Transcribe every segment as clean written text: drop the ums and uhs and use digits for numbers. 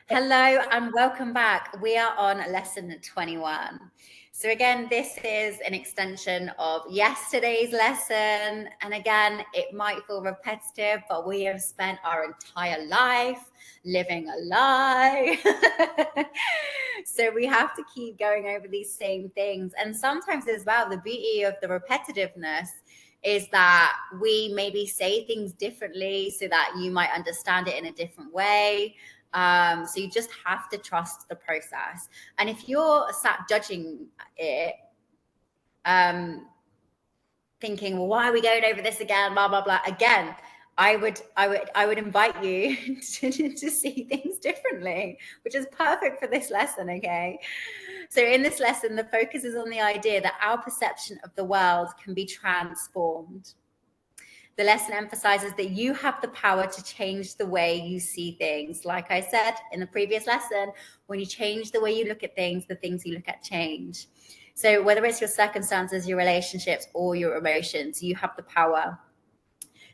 Hello and welcome back. We are on lesson 21. So, again, this is an extension of yesterday's lesson. And again, it might feel repetitive, but we have spent our entire life living a lie. So, we have to keep going over these same things. And sometimes, as well, the beauty of the repetitiveness is that we maybe say things differently so that you might understand it in a different way. So you just have to trust the process. And if you're sat judging it, thinking, well, why are we going over this again? Blah, blah, blah. Again, I would invite you to see things differently, which is perfect for this lesson. Okay. So in this lesson, the focus is on the idea that our perception of the world can be transformed. The lesson emphasizes that you have the power to change the way you see things. Like I said in the previous lesson, when you change the way you look at things, the things you look at change. So whether it's your circumstances, your relationships, or your emotions, you have the power.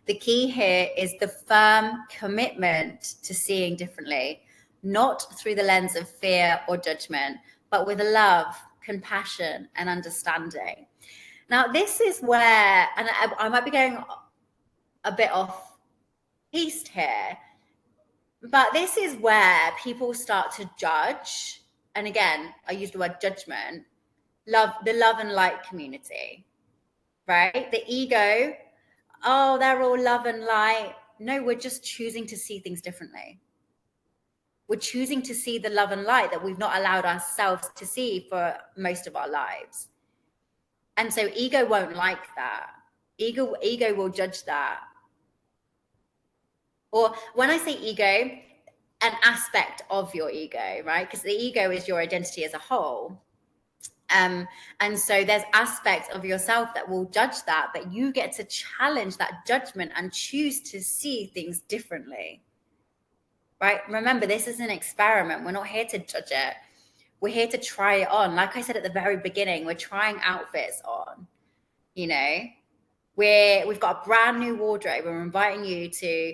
The key here is the firm commitment to seeing differently, not through the lens of fear or judgment, but with love, compassion, and understanding. Now, this is where, and I might be going a bit off piste here, but this is where people start to judge. And again, I use the word judgment, the love and light community, right? The ego, oh, they're all love and light. No, we're just choosing to see things differently. We're choosing to see the love and light that we've not allowed ourselves to see for most of our lives. And so ego won't like that. Ego will judge that. Or when I say ego, an aspect of your ego, right? Because the ego is your identity as a whole. And so there's aspects of yourself that will judge that, but you get to challenge that judgment and choose to see things differently, right? Remember, this is an experiment. We're not here to judge it. We're here to try it on. Like I said at the very beginning, we're trying outfits on, you know, we've got a brand new wardrobe. We're inviting you to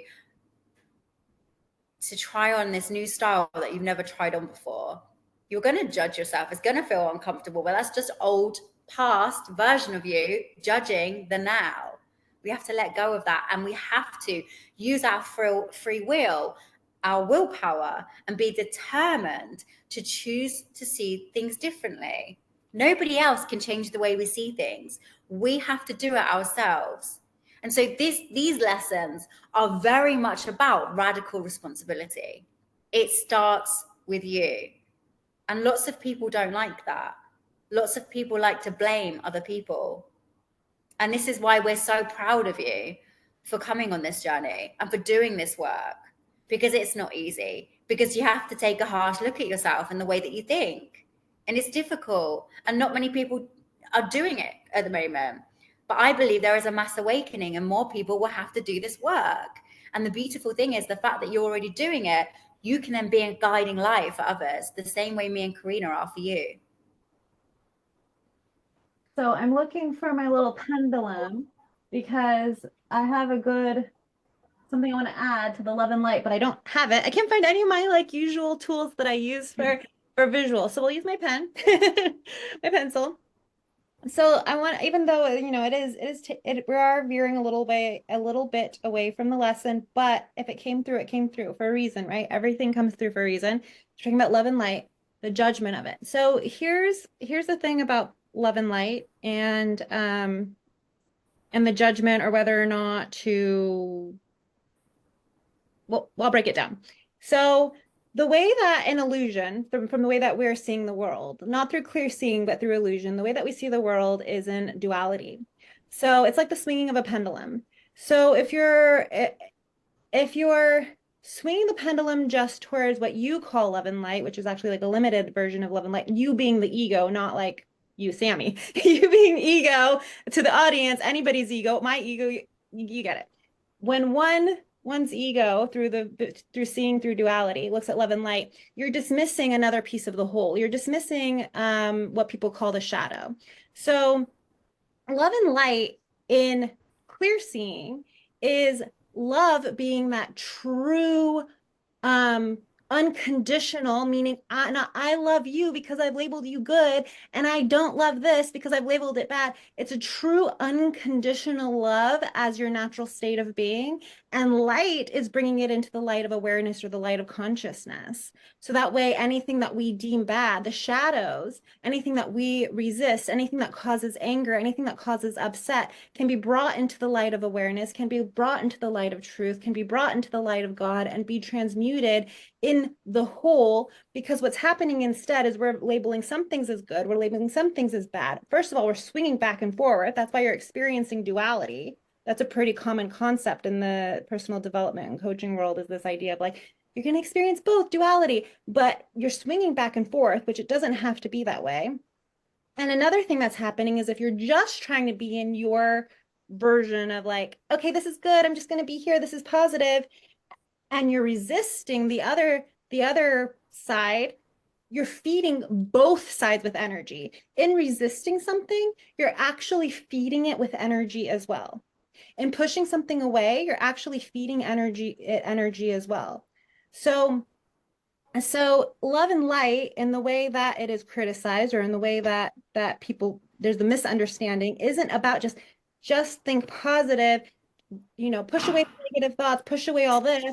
try on this new style that you've never tried on before. You're going to judge yourself. It's going to feel uncomfortable, but that's just old past version of you judging the now. We have to let go of that, and we have to use our free will, our willpower, and be determined to choose to see things differently. Nobody else can change the way we see things. We have to do it ourselves. And so these lessons are very much about radical responsibility. It starts with you. And lots of people don't like that. Lots of people like to blame other people. And this is why we're so proud of you for coming on this journey and for doing this work, because it's not easy, because you have to take a harsh look at yourself and the way that you think. And it's difficult. And not many people are doing it at the moment. But I believe there is a mass awakening and more people will have to do this work. And the beautiful thing is the fact that you're already doing it, you can then be a guiding light for others, the same way me and Corina are for you. So I'm looking for my little pendulum because I have something I want to add to the love and light, but I don't have it. I can't find any of my usual tools that I use for visual. So we'll use my pen, my pencil. So I want, even though we are veering a little bit away from the lesson, but if it came through, it came through for a reason, right? Everything comes through for a reason. We're talking about love and light, the judgment of it. So here's the thing about love and light and the judgment, or whether or not to, well, I'll break it down. So the way that an illusion, from the way that we're seeing the world, not through clear seeing, but through illusion, the way that we see the world is in duality. So it's like the swinging of a pendulum. So if you're swinging the pendulum just towards what you call love and light, which is actually like a limited version of love and light, you being the ego, not like you, Sammy, you being ego to the audience, anybody's ego, my ego, you get it. When one's ego through seeing through duality looks at love and light, you're dismissing another piece of the whole. You're dismissing what people call the shadow. So love and light in clear seeing is love being that true unconditional, meaning I love you because I've labeled you good, and I don't love this because I've labeled it bad. It's a true unconditional love as your natural state of being. And light is bringing it into the light of awareness or the light of consciousness. So that way, anything that we deem bad, the shadows, anything that we resist, anything that causes anger, anything that causes upset, can be brought into the light of awareness, can be brought into the light of truth, can be brought into the light of God, and be transmuted in the whole. Because what's happening instead is we're labeling some things as good, we're labeling some things as bad. First of all, we're swinging back and forward. That's why you're experiencing duality. That's a pretty common concept in the personal development and coaching world, is this idea of like, you're going to experience both duality, but you're swinging back and forth, which it doesn't have to be that way. And another thing that's happening is if you're just trying to be in your version of like, okay, this is good, I'm just going to be here, this is positive, and you're resisting the other side, you're feeding both sides with energy. In resisting something, you're actually feeding it with energy as well. In pushing something away, you're actually feeding energy as well. So love and light, in the way that it is criticized, or in the way that people, there's the misunderstanding, isn't about just think positive, push away negative thoughts, push away all this.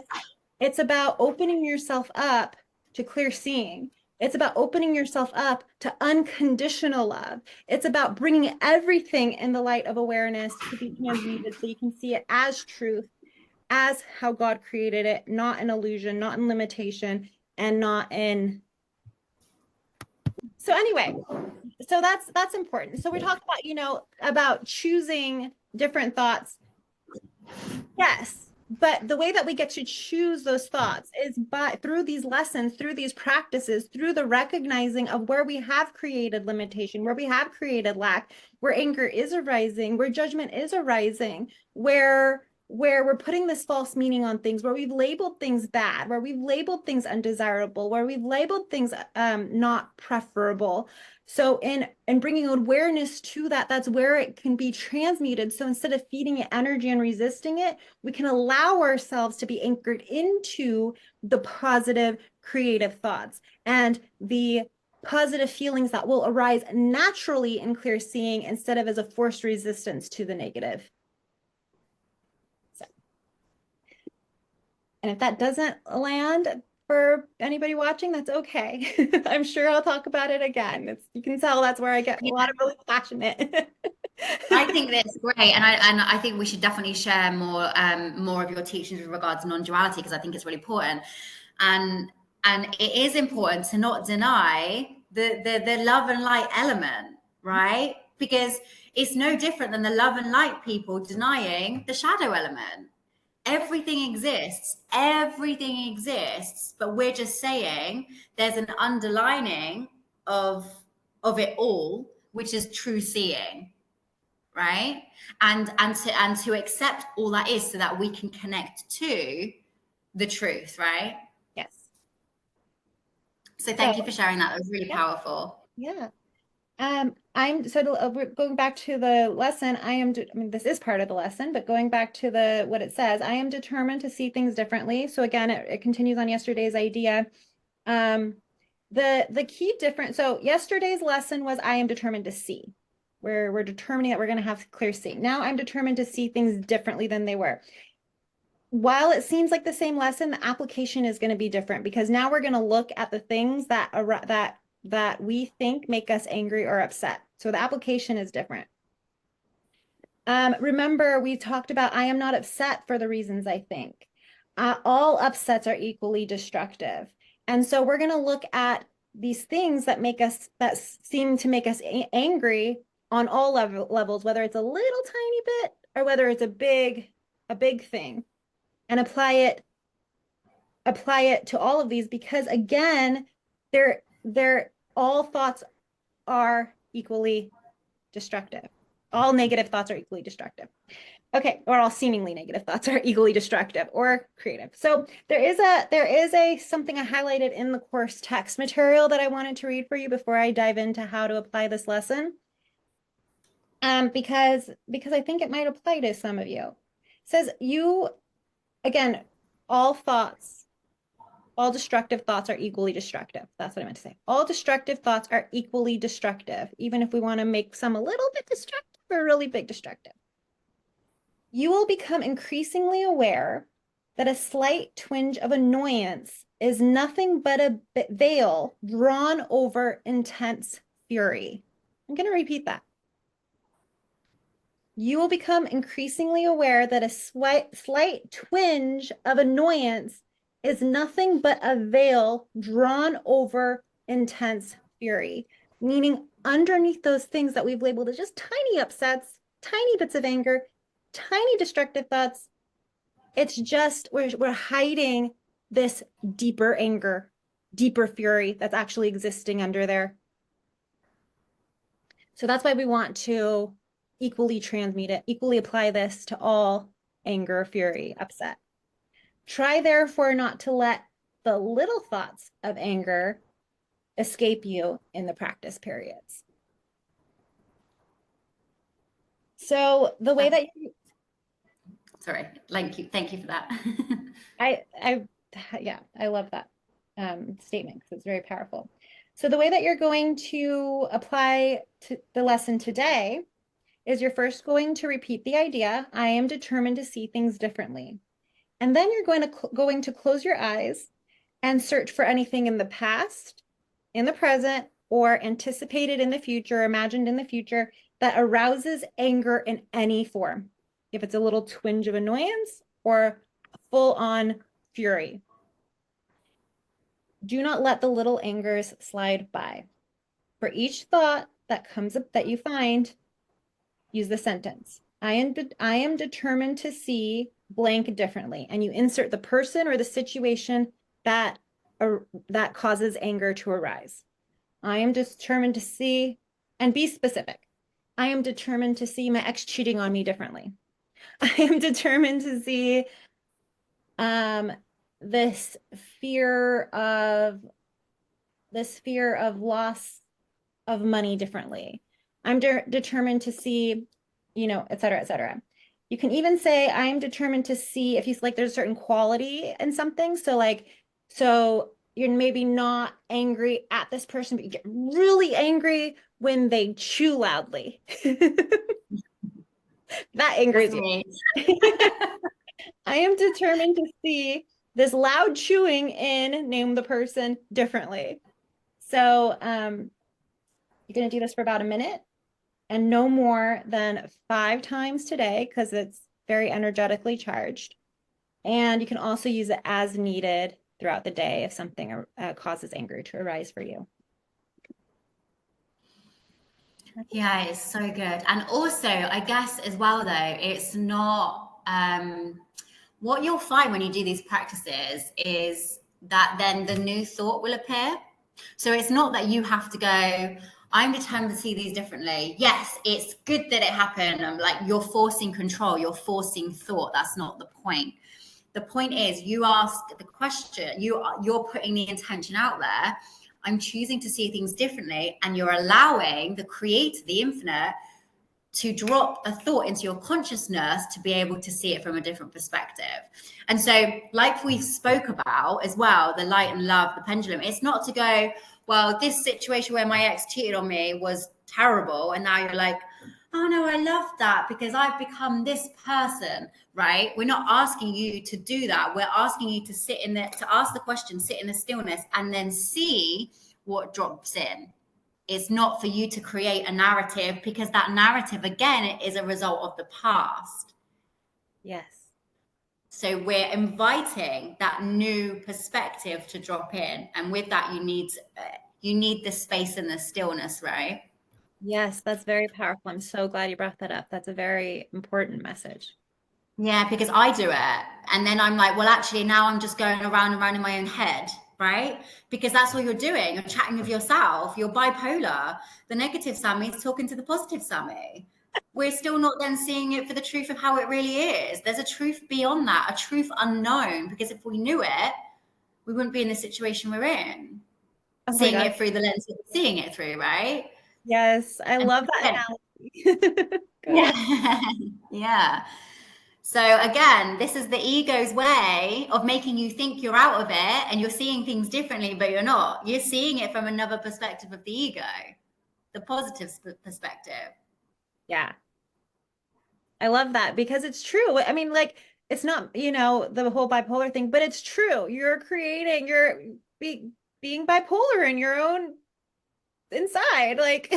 It's about opening yourself up to clear seeing. It's about opening yourself up to unconditional love. It's about bringing everything in the light of awareness to be transmuted so you can see it as truth, as how God created it, not an illusion, not in limitation, and not in. So anyway, so that's important. So we talked about, about choosing different thoughts. Yes. But the way that we get to choose those thoughts is through these lessons, through these practices, through the recognizing of where we have created limitation, where we have created lack, where anger is arising, where judgment is arising, where we're putting this false meaning on things, where we've labeled things bad, where we've labeled things undesirable, where we've labeled things not preferable. So in bringing awareness to that, that's where it can be transmuted. So instead of feeding it energy and resisting it, we can allow ourselves to be anchored into the positive, creative thoughts and the positive feelings that will arise naturally in clear seeing, instead of as a forced resistance to the negative. So, and if that doesn't land for anybody watching, that's okay. I'm sure I'll talk about it again. You can tell that's where I get a lot of really passionate. I think that's great, and I think we should definitely share more of your teachings with regards to non-duality, because I think it's really important, and it is important to not deny the love and light element, right? Because it's no different than the love and light people denying the shadow element. Everything exists, but we're just saying there's an underlining of it all, which is true seeing, right? And to accept all that is, so that we can connect to the truth, right? Yes. So thank you for sharing that. That was really Yeah. powerful. Yeah. We're going back to the lesson. I mean, this is part of the lesson, but going back to what it says, I am determined to see things differently. So again, it continues on yesterday's idea. The key difference. So yesterday's lesson was I am determined to see. We're determining that we're going to have clear seeing. Now I'm determined to see things differently than they were. While it seems like the same lesson, the application is going to be different, because now we're going to look at the things that we think make us angry or upset. So the application is different. Remember, we talked about I am not upset for the reasons I think. All upsets are equally destructive. And so we're going to look at these things that seem to make us angry on all levels, whether it's a little tiny bit or whether it's a big thing, and apply it to all of these, because again, they're all thoughts are equally destructive. All negative thoughts are equally destructive. Okay, or all seemingly negative thoughts are equally destructive or creative. So there is a something I highlighted in the course text material that I wanted to read for you before I dive into how to apply this lesson. Because I think it might apply to some of you. It says again, all thoughts All destructive thoughts are equally destructive. That's what I meant to say. All destructive thoughts are equally destructive, even if we want to make some a little bit destructive or really big destructive. You will become increasingly aware that a slight twinge of annoyance is nothing but a veil drawn over intense fury. I'm going to repeat that. You will become increasingly aware that a slight twinge of annoyance is nothing but a veil drawn over intense fury, meaning underneath those things that we've labeled as just tiny upsets, tiny bits of anger, tiny destructive thoughts, it's just we're hiding this deeper anger, deeper fury that's actually existing under there. So that's why we want to equally transmute it, equally apply this to all anger, fury, upset. Try therefore not to let the little thoughts of anger escape you in the practice periods. So the way that you, sorry, thank you for that. I love that statement because it's very powerful. So the way that you're going to apply to the lesson today is you're first going to repeat the idea, I am determined to see things differently. And then you're going to close your eyes and search for anything in the past, in the present, or anticipated in the future, imagined in the future, that arouses anger in any form. If it's a little twinge of annoyance or full-on fury. Do not let the little angers slide by. For each thought that comes up that you find, use the sentence. I am determined to see blank differently. And you insert the person or the situation that causes anger to arise. I am determined to see, and be specific. I am determined to see my ex cheating on me differently. I am determined to see this fear of loss of money differently. I'm determined to see, et cetera, et cetera. You can even say, I'm determined to see if you like there's a certain quality in something. So you're maybe not angry at this person, but you get really angry when they chew loudly. That angers you. I am determined to see this loud chewing in name the person differently. So you're going to do this for about a minute and no more than 5 times today because it's very energetically charged. And you can also use it as needed throughout the day if something causes anger to arise for you. Yeah, it's so good. And also, I guess as well, though, it's not what you'll find when you do these practices is that then the new thought will appear. So it's not that you have to go, I'm determined to see these differently. Yes, it's good that it happened. I'm like, you're forcing control, you're forcing thought. That's not the point. The point is you ask the question, you're putting the intention out there. I'm choosing to see things differently, and you're allowing the creator, the infinite, to drop a thought into your consciousness to be able to see it from a different perspective. And so, like we spoke about as well, the light and love, the pendulum, it's not to go, well, this situation where my ex cheated on me was terrible, and now you're like, oh no, I love that because I've become this person, right? We're not asking you to do that. We're asking you to sit in there, to ask the question, sit in the stillness, and then see what drops in. It's not for you to create a narrative because that narrative, again, is a result of the past. Yes. So we're inviting that new perspective to drop in. And with that, you need the space and the stillness, right? Yes, that's very powerful. I'm so glad you brought that up. That's a very important message. Yeah, because I do it. And then I'm like, well, actually, now I'm just going around and around in my own head, right? Because that's what you're doing. You're chatting with yourself. You're bipolar. The negative Sammy is talking to the positive Sammy. We're still not then seeing it for the truth of how it really is. There's a truth beyond that, a truth unknown. Because if we knew it, we wouldn't be in the situation we're in. Oh seeing it through the lens of seeing it through, right? Yes, I love that analogy. Yeah. Yeah. So again, this is the ego's way of making you think you're out of it and you're seeing things differently, but you're not. You're seeing it from another perspective of the ego, the positive perspective. Yeah. I love that because it's true. I mean, like, it's not, you know, the whole bipolar thing, but it's true. You're being bipolar in your own inside. Like,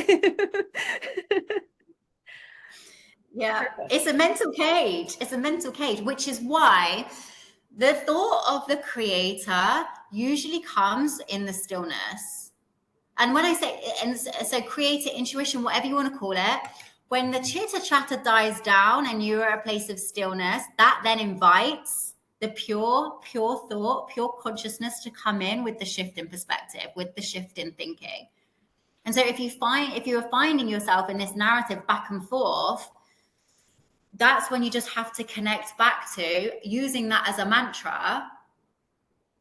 Yeah, perfect. it's a mental cage. It's a mental cage, which is why the thought of the creator usually comes in the stillness. And when I say, and so creator, intuition, whatever you want to call it, when the chitter chatter dies down and you're at a place of stillness, that then invites the pure thought, pure consciousness to come in with the shift in perspective, with the shift in thinking. And so if you are finding yourself in this narrative back and forth, that's when you just have to connect back to using that as a mantra,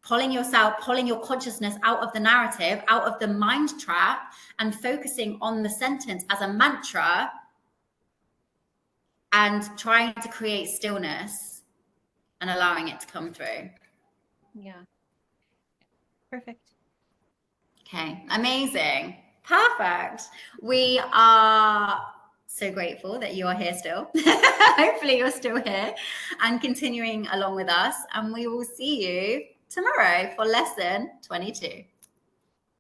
pulling your consciousness out of the narrative, out of the mind trap, and focusing on the sentence as a mantra and trying to create stillness and allowing it to come through. Yeah. Perfect. Okay, amazing. Perfect. We are so grateful that you are here still. Hopefully you're still here and continuing along with us. And we will see you tomorrow for lesson 22.